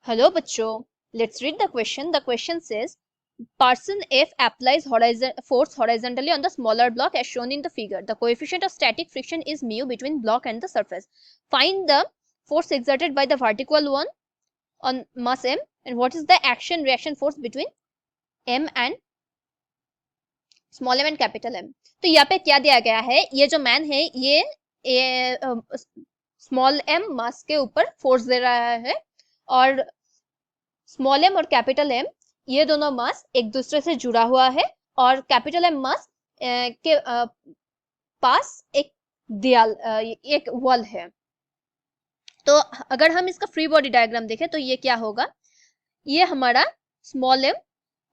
Hello, bachcho. Let's read the question. The question says, person F applies force horizontally on the smaller block as shown in the figure. The coefficient of static friction is mu between block and the surface. Find the force exerted by the vertical one on mass M, and what is the action reaction force between M and small M and capital M. तो यहाँ पे क्या दिया गया है, ये जो man है ये स्मॉल एम मास के ऊपर फोर्स दे रहा है और स्मॉल एम और कैपिटल एम ये दोनों मास एक दूसरे से जुड़ा हुआ है और कैपिटल एम मास के पास एक दियाल एक वॉल है। तो अगर हम इसका फ्री बॉडी डायग्राम देखें तो ये क्या होगा, ये हमारा स्मॉल एम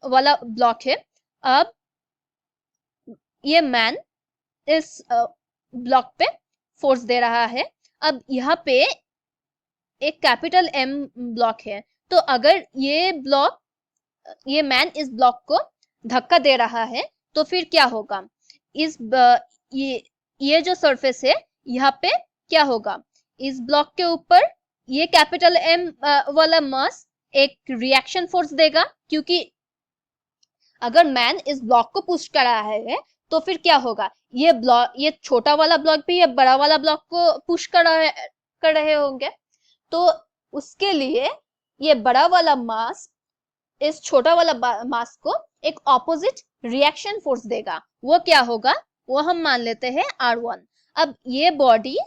वाला ब्लॉक है। अब ये मैन इस ब्लॉक पे फोर्स दे रहा है। अब यहाँ पे एक कैपिटल एम ब्लॉक है, तो अगर ये मैन इस ब्लॉक को धक्का दे रहा है तो फिर क्या होगा, ये जो सरफेस है यहाँ पे क्या होगा, इस ब्लॉक के ऊपर ये कैपिटल एम वाला मास एक रिएक्शन फोर्स देगा, क्योंकि अगर मैन इस ब्लॉक को पुश कर रहा है तो फिर क्या होगा, ये छोटा वाला ब्लॉक भी ये बड़ा वाला ब्लॉक को पुश कर रहे होंगे। तो उसके लिए ये बड़ा वाला मास इस छोटा वाला मास को एक ऑपोजिट रिएक्शन फोर्स देगा। वो क्या होगा, वो हम मान लेते हैं R1। अब ये बॉडी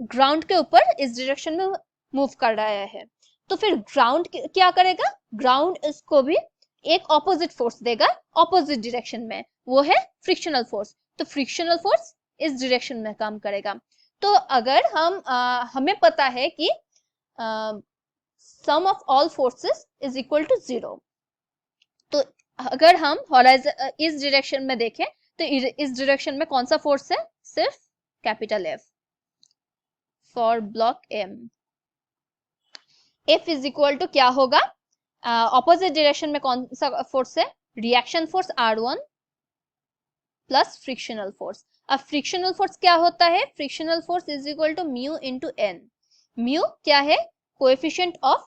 ग्राउंड के ऊपर इस डायरेक्शन में मूव कर रहा है, तो फिर ग्राउंड क्या करेगा, ग्राउंड इसको भी एक ऑपोजिट फोर्स देगा ऑपोजिट डायरेक्शन में, वो है फ्रिक्शनल फोर्स। तो फ्रिक्शनल फोर्स इस डायरेक्शन में काम करेगा। तो अगर हमें पता है कि sum of all forces is equal to 0, तो अगर हम इस डायरेक्शन में देखें तो इस डायरेक्शन में कौन सा फोर्स है, सिर्फ capital F for block M। F is equal to क्या होगा, ऑपोजिट डायरेक्शन में कौन सा फोर्स है, reaction force R1 plus frictional force. अब फ्रिक्शनल फोर्स क्या होता है, frictional force is equal to mu into N। Mu क्या है, coefficient of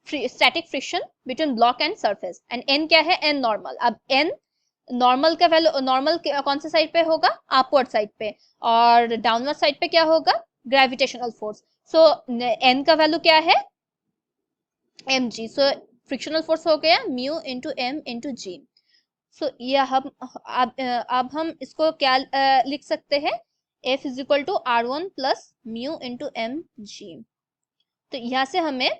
static friction between block and surface, and N क्या है, N नॉर्मल। अब N नॉर्मल का वैल्यू, नॉर्मल कौन से साइड पे होगा, अपवर्ड साइड पे, और डाउनवर्ड साइड पे क्या होगा, ग्रेविटेशनल फोर्स। सो N का वैल्यू क्या है, mg। सो फ्रिक्शनल फोर्स हो गया mu into m into g. सो ये हम अब हम इसको क्या लिख सकते हैं, F is equal to R1 plus mu into M G. तो यहाँ से हमें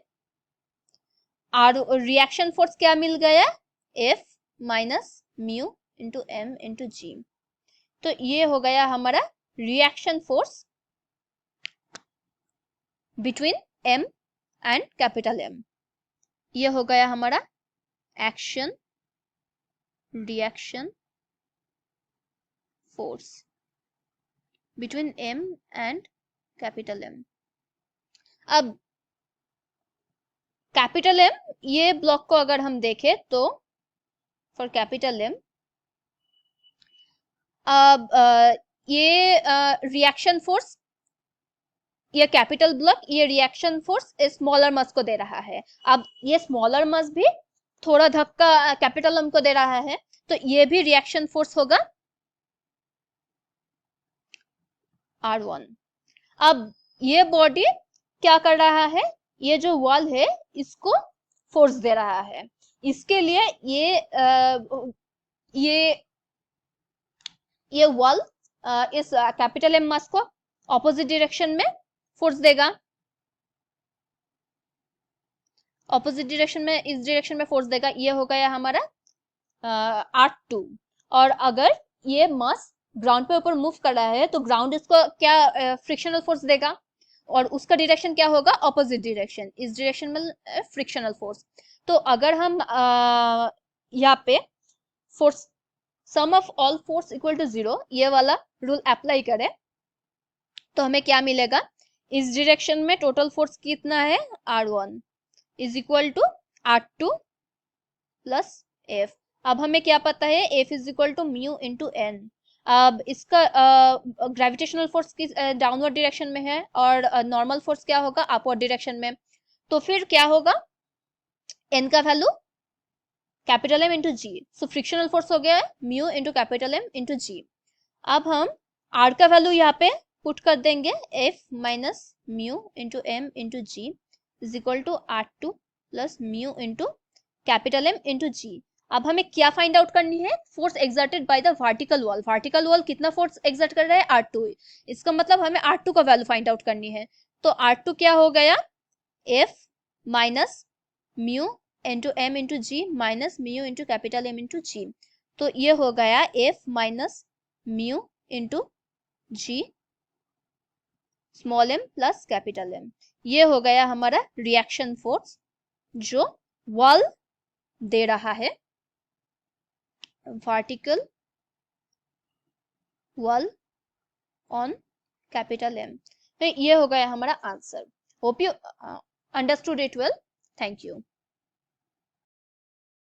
रिएक्शन फोर्स क्या मिल गया, F minus mu into m into g. तो ये हो गया हमारा reaction force between M and capital M। ये हो गया हमारा action reaction force between M and capital M। अब कैपिटल M ये ब्लॉक को अगर हम देखें तो फॉर कैपिटल M, अब ये रिएक्शन फोर्स, ये कैपिटल ब्लॉक ये रिएक्शन फोर्स स्मॉलर मास को दे रहा है। अब ये स्मॉलर मास भी थोड़ा धक्का कैपिटल M को दे रहा है, तो ये भी रिएक्शन फोर्स होगा R1। अब ये बॉडी क्या कर रहा है, ये जो वॉल है इसको फोर्स दे रहा है, इसके लिए ये वॉल इस कैपिटल M मास को ऑपोजिट डायरेक्शन में फोर्स देगा, ऑपोजिट डायरेक्शन में, इस डायरेक्शन में फोर्स देगा। ये हो गया हमारा R2। और अगर ये मास ग्राउंड पे ऊपर मूव कर रहा है तो ग्राउंड इसको क्या फ्रिक्शनल फोर्स देगा, और उसका डायरेक्शन क्या होगा, ऑपोजिट डायरेक्शन, इस डायरेक्शन में फ्रिक्शनल फोर्स। तो अगर हम यहाँ पे force sum of all force equal to 0 ये वाला रूल अप्लाई करें तो हमें क्या मिलेगा, इस डायरेक्शन में टोटल फोर्स कितना है, R1 is equal to R2 plus F। अब हमें क्या पता है, F is equal to mu into N। अब इसका ग्रेविटेशनल फोर्स किस डाउनवर्ड डायरेक्शन में है और नॉर्मल फोर्स क्या होगा अपवर्ड डायरेक्शन में। तो फिर क्या होगा, एन का value capital M into g, so frictional force हो गया है mu into capital M into g. अब हम आर का वैल्यू यहाँ पे पुट कर देंगे, F minus mu into m into g is equal to R two plus mu into capital M into g. अब हमें क्या फाइंड आउट करनी है, force exerted by the vertical wall. Vertical wall कितना फोर्स एक्सर्ट कर रहा है, R2, इसका मतलब हमें R2 का वैल्यू फाइंड आउट करनी है। तो R2 क्या हो गया, F minus mu into m into g minus mu into capital M into g. तो ये हो गया F minus mu into g small m plus capital M। ये हो गया हमारा रिएक्शन फोर्स जो वॉल दे रहा है, vertical wall on capital M। तो ये हो गया हमारा answer. Hope you understood it well. Thank you.